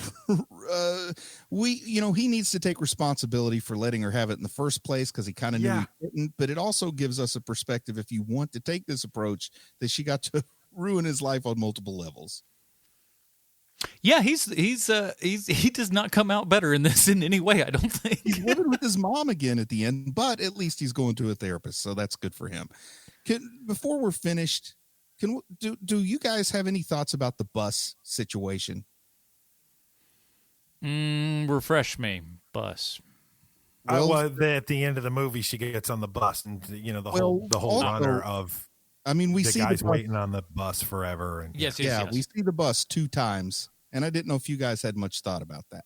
he needs to take responsibility for letting her have it in the first place, because he kind of knew he didn't, but it also gives us a perspective, if you want to take this approach, that she got to ruin his life on multiple levels. Yeah, he does not come out better in this in any way, I don't think. He's living with his mom again at the end, but at least he's going to a therapist, so that's good for him. Before we're finished, do you guys have any thoughts about the bus situation? Refresh me, bus. Well, at the end of the movie, she gets on the bus, and the whole honor of. I mean, we the see guys the bus, waiting on the bus forever, and yes. We see the bus 2 times, and I didn't know if you guys had much thought about that.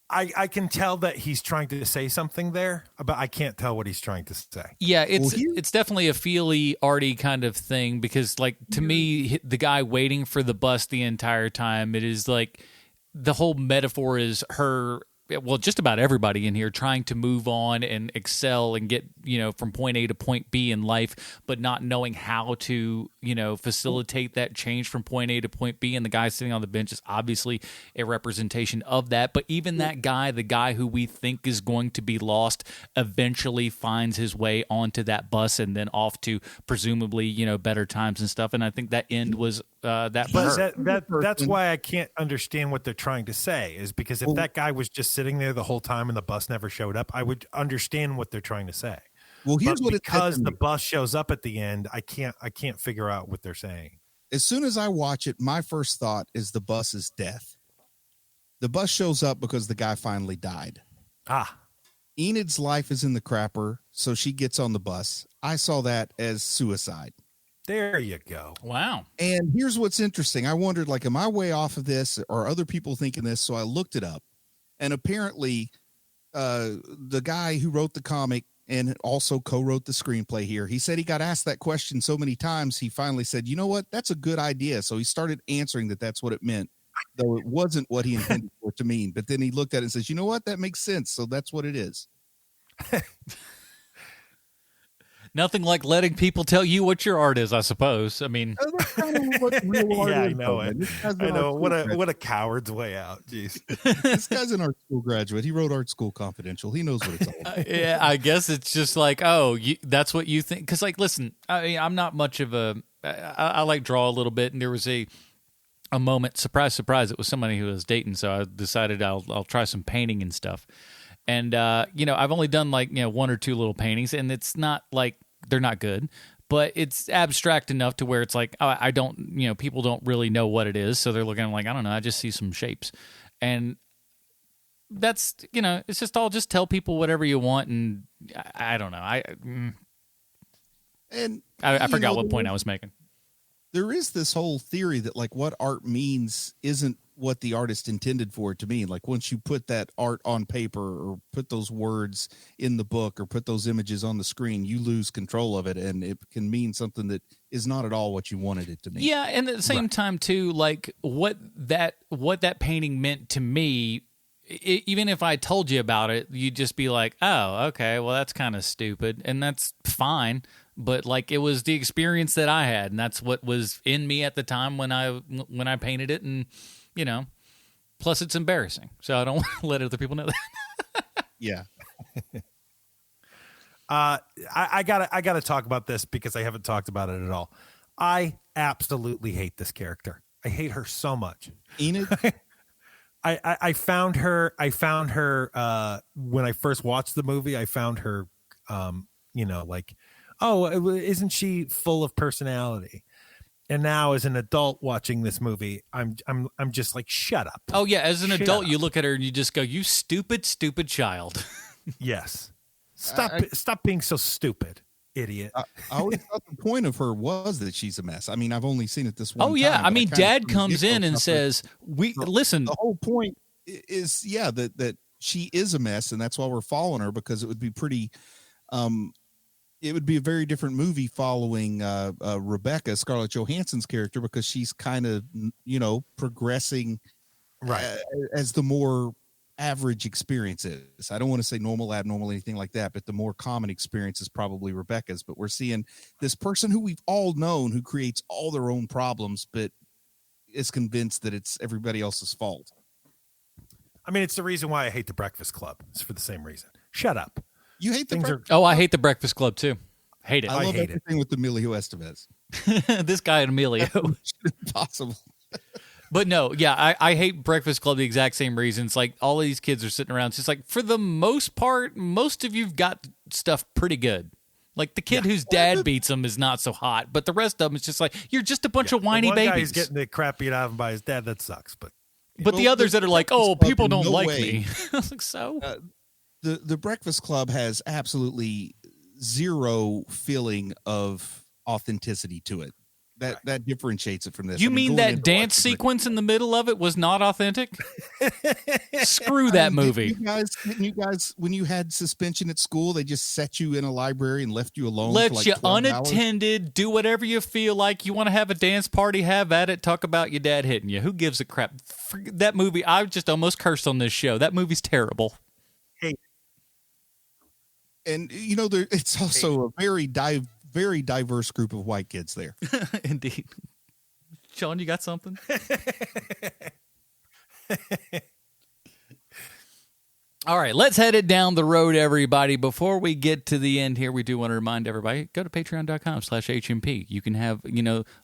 I can tell that he's trying to say something there, but I can't tell what he's trying to say. Yeah, it's definitely a feely, arty kind of thing because, like, to me, the guy waiting for the bus the entire time, it is like the whole metaphor is her. Well, just about everybody in here trying to move on and excel and get, from point A to point B in life, but not knowing how to, facilitate that change from point A to point B. And the guy sitting on the bench is obviously a representation of that. But even that guy, the guy who we think is going to be lost, eventually finds his way onto that bus and then off to presumably, better times and stuff. And I think that end was that. But that's why I can't understand what they're trying to say, is because if that guy was just sitting there the whole time and the bus never showed up, I would understand what they're trying to say. Well, here's what because the bus shows up at the end, I can't figure out what they're saying. As soon as I watch it, my first thought is the bus is death. The bus shows up because the guy finally died. Enid's life is in the crapper, so she gets on the bus. I saw that as suicide. There you go. Wow. And here's what's interesting. I wondered, like, am I way off of this, or are other people thinking this? So I looked it up. And apparently, the guy who wrote the comic and also co-wrote the screenplay here, he said he got asked that question so many times, he finally said, you know what? That's a good idea. So he started answering that's what it meant, though it wasn't what he intended for it to mean. But then he looked at it and says, you know what? That makes sense. So that's what it is. Nothing like letting people tell you what your art is, I suppose. I mean, that's kind of what real art yeah, is. I know it. I know what a coward's way out. Jeez, this guy's an art school graduate. He wrote Art School Confidential. He knows what it's all about. Yeah, I guess it's just like, that's what you think. Because, like, listen, I'm not much of a. I like draw a little bit, and there was a moment. Surprise, surprise! It was somebody who was dating, so I decided I'll try some painting and stuff. And I've only done like 1 or 2 little paintings, and it's not like they're not good, but it's abstract enough to where it's like, I don't, people don't really know what it is. So they're looking at like, I don't know, I just see some shapes. And that's, it's just all, just tell people whatever you want. And I don't know. I forgot what point I was making. There is this whole theory that like what art means isn't what the artist intended for it to mean. Like once you put that art on paper or put those words in the book or put those images on the screen, you lose control of it, and it can mean something that is not at all what you wanted it to mean. Yeah, and at the same time too, like what that painting meant to me, even if I told you about it, you'd just be like, oh, okay, well that's kind of stupid, and that's fine. But like it was the experience that I had, and that's what was in me at the time when I painted it, and plus it's embarrassing, so I don't want to let other people know that. Yeah. I gotta talk about this because I haven't talked about it at all. I absolutely hate this character. I hate her so much. Enid. I found her when I first watched the movie. I found her like, oh, isn't she full of personality? And now as an adult watching this movie, I'm just like, shut up. Oh yeah, as an adult you look at her and you just go, you stupid child. Yes. Stop being so stupid, idiot. I always thought the point of her was that she's a mess. I mean, I've only seen it this one time. Oh yeah, I mean, Dad comes in and says, listen. The whole point is, that she is a mess, and that's why we're following her, because it would be pretty it would be a very different movie following Rebecca, Scarlett Johansson's character, because she's kind of, progressing as the more average experience is. I don't want to say normal, abnormal, anything like that, but the more common experience is probably Rebecca's. But we're seeing this person who we've all known who creates all their own problems, but is convinced that it's everybody else's fault. I mean, it's the reason why I hate The Breakfast Club. It's for the same reason. Shut up. You hate I hate The Breakfast Club too. Hate it. I love everything with Emilio Estevez. This guy and Emilio. Impossible. But no, yeah, I hate Breakfast Club the exact same reasons. Like all of these kids are sitting around. It's just like, for the most part, most of you've got stuff pretty good. Like the kid whose dad beats him is not so hot, but the rest of them is just like, you're just a bunch of whiny babies. He's getting the crap beat out of him by his dad. That sucks. But But the others that are like, oh, Breakfast Club, people in don't no like way. me. I was like, so? The Breakfast Club has absolutely zero feeling of authenticity to it. That differentiates it from this. You I mean going that into dance watching sequence in the middle of it was not authentic? Screw that movie. Didn't you guys, when you had suspension at school, they just set you in a library and left you alone? Let for like you 12 hours? unattended, do whatever you feel like. You want to have a dance party, have at it. Talk about your dad hitting you. Who gives a crap? That movie, I just almost cursed on this show. That movie's terrible. And it's also a very diverse group of white kids there. Indeed. Sean, you got something? All right, let's head it down the road, everybody. Before we get to the end here, we do want to remind everybody, go to patreon.com/HMP. You can have,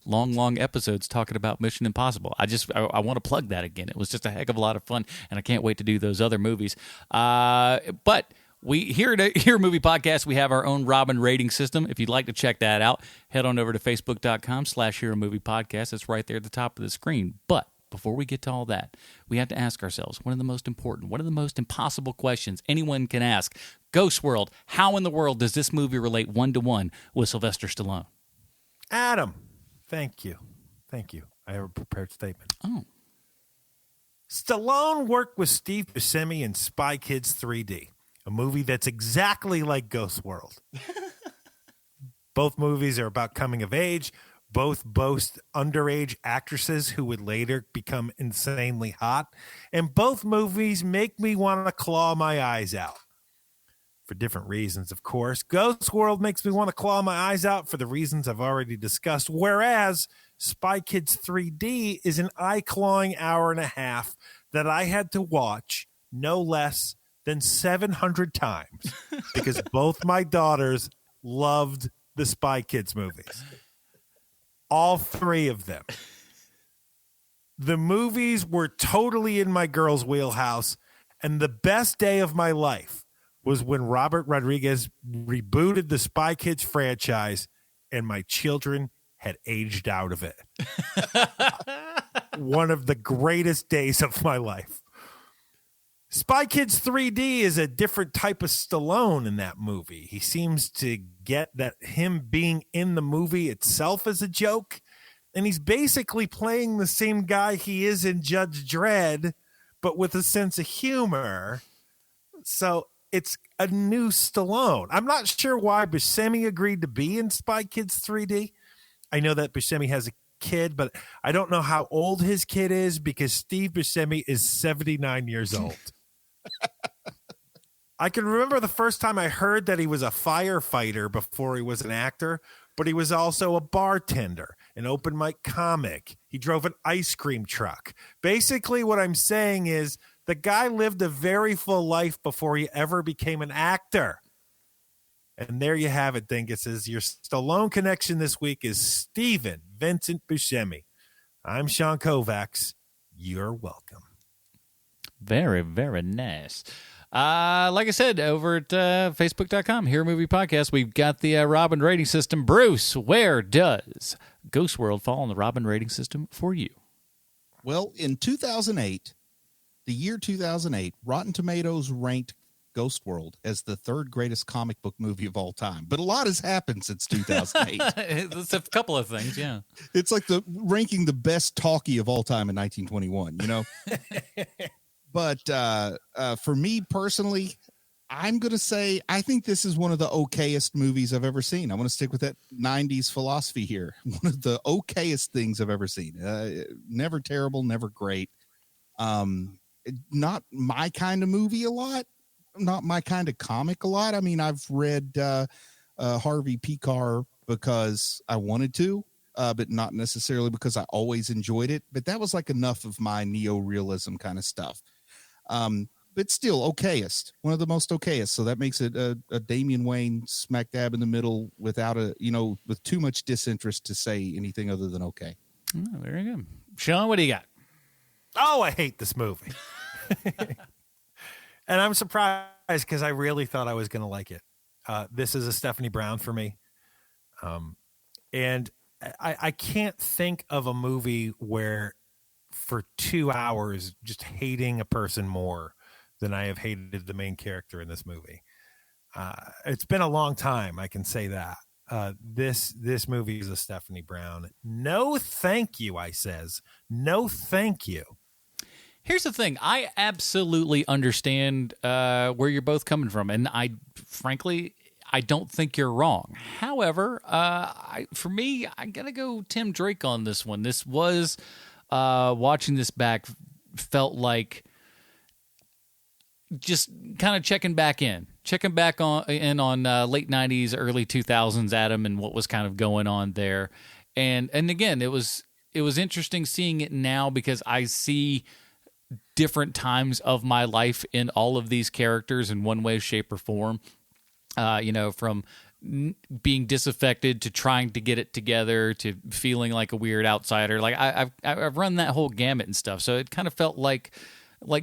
long episodes talking about Mission Impossible. I want to plug that again. It was just a heck of a lot of fun, and I can't wait to do those other movies. But we here at Hero Movie Podcast, we have our own Robin rating system. If you'd like to check that out, head on over to facebook.com/Hero Movie Podcast. It's right there at the top of the screen. But before we get to all that, we have to ask ourselves one of the most important, one of the most impossible questions anyone can ask. Ghost World, how in the world does this movie relate 1-to-1 with Sylvester Stallone? Adam, thank you. I have a prepared statement. Oh. Stallone worked with Steve Buscemi in Spy Kids 3D, a movie that's exactly like Ghost World. Both movies are about coming of age. Both boast underage actresses who would later become insanely hot. And both movies make me want to claw my eyes out. For different reasons, of course. Ghost World makes me want to claw my eyes out for the reasons I've already discussed. Whereas Spy Kids 3D is an eye-clawing hour and a half that I had to watch no less than 700 times. Because both my daughters loved the Spy Kids movies. All three of them. The movies were totally in my girls' wheelhouse, and the best day of my life was when Robert Rodriguez rebooted the Spy Kids franchise, and my children had aged out of it. One of the greatest days of my life. Spy Kids 3D is a different type of Stallone in that movie. He seems to get that him being in the movie itself is a joke, and he's basically playing the same guy he is in Judge Dredd, but with a sense of humor. So it's a new Stallone. I'm not sure why Buscemi agreed to be in Spy Kids 3D. I know that Buscemi has a kid, but I don't know how old his kid is because Steve Buscemi is 79 years old. I can remember the first time I heard that he was a firefighter before he was an actor, but he was also a bartender, an open mic comic. He drove an ice cream truck. Basically, what I'm saying is the guy lived a very full life before he ever became an actor. And there you have it, Dinguses. Your Stallone connection this week is Steven Vincent Buscemi. I'm Sean Kovacs. You're welcome. Very, very nice. Like I said, over at Facebook.com, Hero Movie Podcast, we've got the Robin rating system. Bruce, where does Ghost World fall on the Robin rating system for you? Well, in 2008, the year 2008, Rotten Tomatoes ranked Ghost World as the third greatest comic book movie of all time. But a lot has happened since 2008. It's a couple of things, yeah. It's like the ranking the best talkie of all time in 1921, But for me personally, I'm going to say I think this is one of the okayest movies I've ever seen. I want to stick with that 90s philosophy here. One of the okayest things I've ever seen. Never terrible, never great. Not my kind of movie a lot. Not my kind of comic a lot. I mean, I've read Harvey Pekar because I wanted to, but not necessarily because I always enjoyed it. But that was like enough of my neo-realism kind of stuff. But still okayest, one of the most okayest. So that makes it a Damian Wayne smack dab in the middle without with too much disinterest to say anything other than okay. Oh, very good. Sean, what do you got? Oh, I hate this movie. And I'm surprised because I really thought I was going to like it. This is a Stephanie Brown for me. And I can't think of a movie where for 2 hours just hating a person more than I have hated the main character in this movie. It's been a long time, I can say that. This movie is a Stephanie Brown. No, thank you, I says. No, thank you. Here's the thing. I absolutely understand where you're both coming from, and frankly, I don't think you're wrong. However, for me, I gotta go Tim Drake on this one. This was watching this back felt like just kind of checking back on late 90s, early 2000s Adam and what was kind of going on there. And again, it was interesting seeing it now because I see different times of my life in all of these characters in one way, shape, or form. From being disaffected to trying to get it together to feeling like a weird outsider. Like I've run that whole gamut and stuff. So it kind of felt like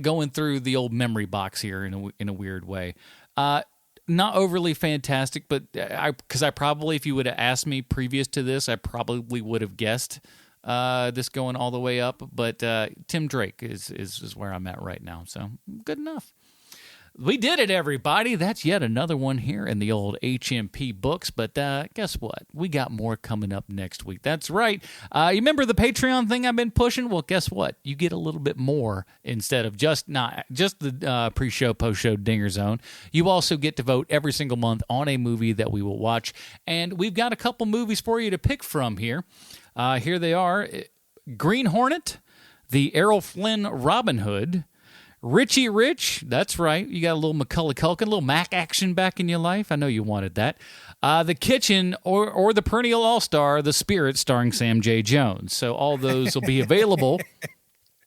going through the old memory box here in a weird way. Not overly fantastic, but because I probably, if you would have asked me previous to this, I probably would have guessed this going all the way up. But Tim Drake is where I'm at right now. So good enough. We did it, everybody. That's yet another one here in the old HMP books. But guess what? We got more coming up next week. That's right. You remember the Patreon thing I've been pushing? Well, guess what? You get a little bit more instead of just the pre-show, post-show Dinger Zone. You also get to vote every single month on a movie that we will watch. And we've got a couple movies for you to pick from here. Here they are. Green Hornet, the Errol Flynn Robin Hood, Richie Rich, that's right. You got a little Macaulay Culkin, a little Mac action back in your life. I know you wanted that. The Kitchen, or the perennial all-star, The Spirit, starring Sam J. Jones. So all those will be available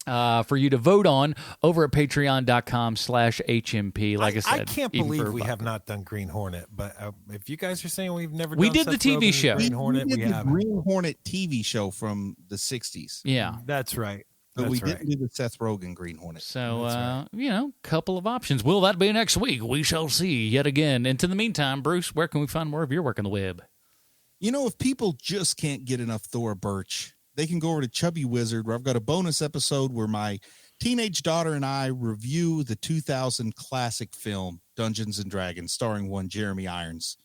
for you to vote on over at patreon.com/HMP. Like I said, I can't believe we have not done Green Hornet, but if you guys are saying we've never we done did the TV show. Green Hornet, we did the Green Hornet TV show from the 60s. Yeah. That's right. But we didn't do the Seth Rogen Green Hornet. So, couple of options. Will that be next week? We shall see yet again. And in the meantime, Bruce, where can we find more of your work on the web? If people just can't get enough Thora Birch, they can go over to Chubby Wizard, where I've got a bonus episode where my teenage daughter and I review the 2000 classic film Dungeons and Dragons, starring one Jeremy Irons.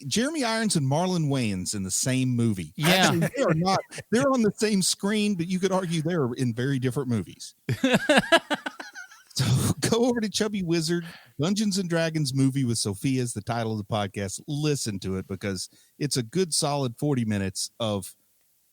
Jeremy Irons and Marlon Wayans in the same movie. Yeah. Actually, they are not. They're on the same screen, but you could argue they're in very different movies. So go over to Chubby Wizard, Dungeons and Dragons movie with Sophia is the title of the podcast. Listen to it because it's a good solid 40 minutes of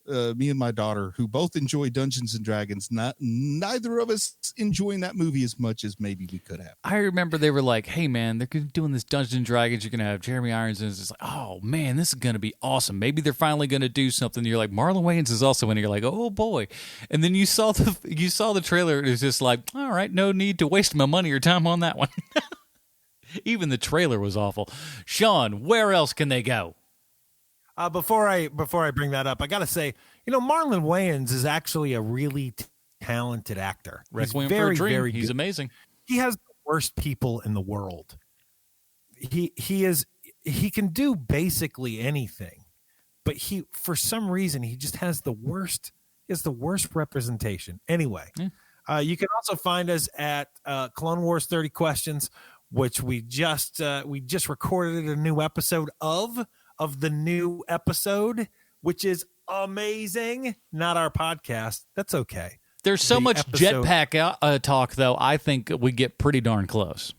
me and my daughter, who both enjoy Dungeons and Dragons, neither of us enjoying that movie as much as maybe we could have. I remember they were like, hey, man, they're doing this Dungeons and Dragons. You're going to have Jeremy Irons. And it's like, oh, man, this is going to be awesome. Maybe they're finally going to do something. You're like, Marlon Wayans is also in it. You're like, oh, boy. And then you saw the trailer. It was just like, all right, no need to waste my money or time on that one. Even the trailer was awful. Sean, where else can they go? Before I bring that up, I got to say, Marlon Wayans is actually a really talented actor. He's very, very good. He's amazing. He has the worst people in the world. He can do basically anything, but for some reason, he just has the worst. He has the worst representation. Anyway, you can also find us at Clone Wars 30 Questions, which we just recorded a new episode of the new episode, which is amazing. Not our podcast. That's okay. There's so much jetpack talk, though. I think we get pretty darn close.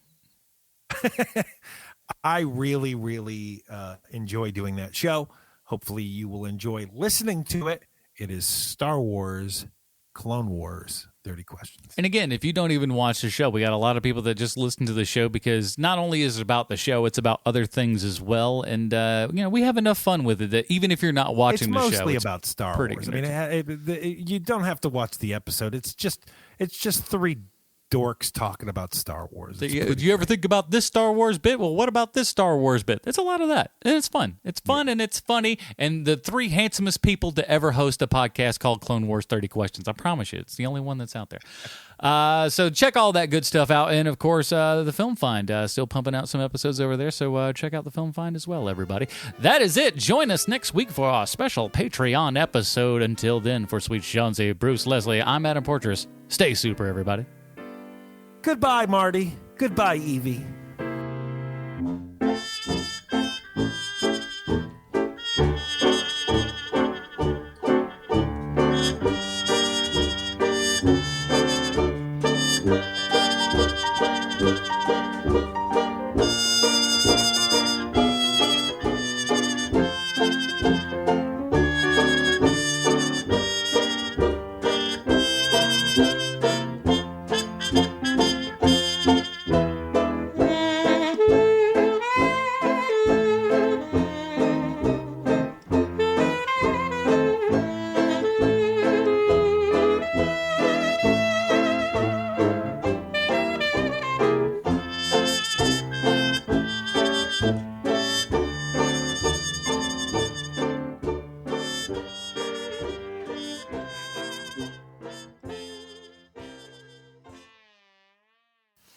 I really, really enjoy doing that show. Hopefully you will enjoy listening to it. It is Star Wars, Clone Wars, 30 Questions. And again, if you don't even watch the show, we got a lot of people that just listen to the show because not only is it about the show, it's about other things as well. And, we have enough fun with it that even if you're not watching the show, it's mostly about Star Wars. I mean, you don't have to watch the episode. It's just three dorks talking about Star Wars. Do you ever think about this Star Wars bit? Well, what about this Star Wars bit? It's a lot of that. And it's fun. It's fun and it's funny. And the three handsomest people to ever host a podcast called Clone Wars 30 Questions. I promise you, it's the only one that's out there. So check all that good stuff out. And, of course, the Film Find. Still pumping out some episodes over there. So check out the Film Find as well, everybody. That is it. Join us next week for our special Patreon episode. Until then, for Sweet Jonesy, Bruce, Leslie, I'm Adam Portrais. Stay super, everybody. Goodbye, Marty. Goodbye, Evie.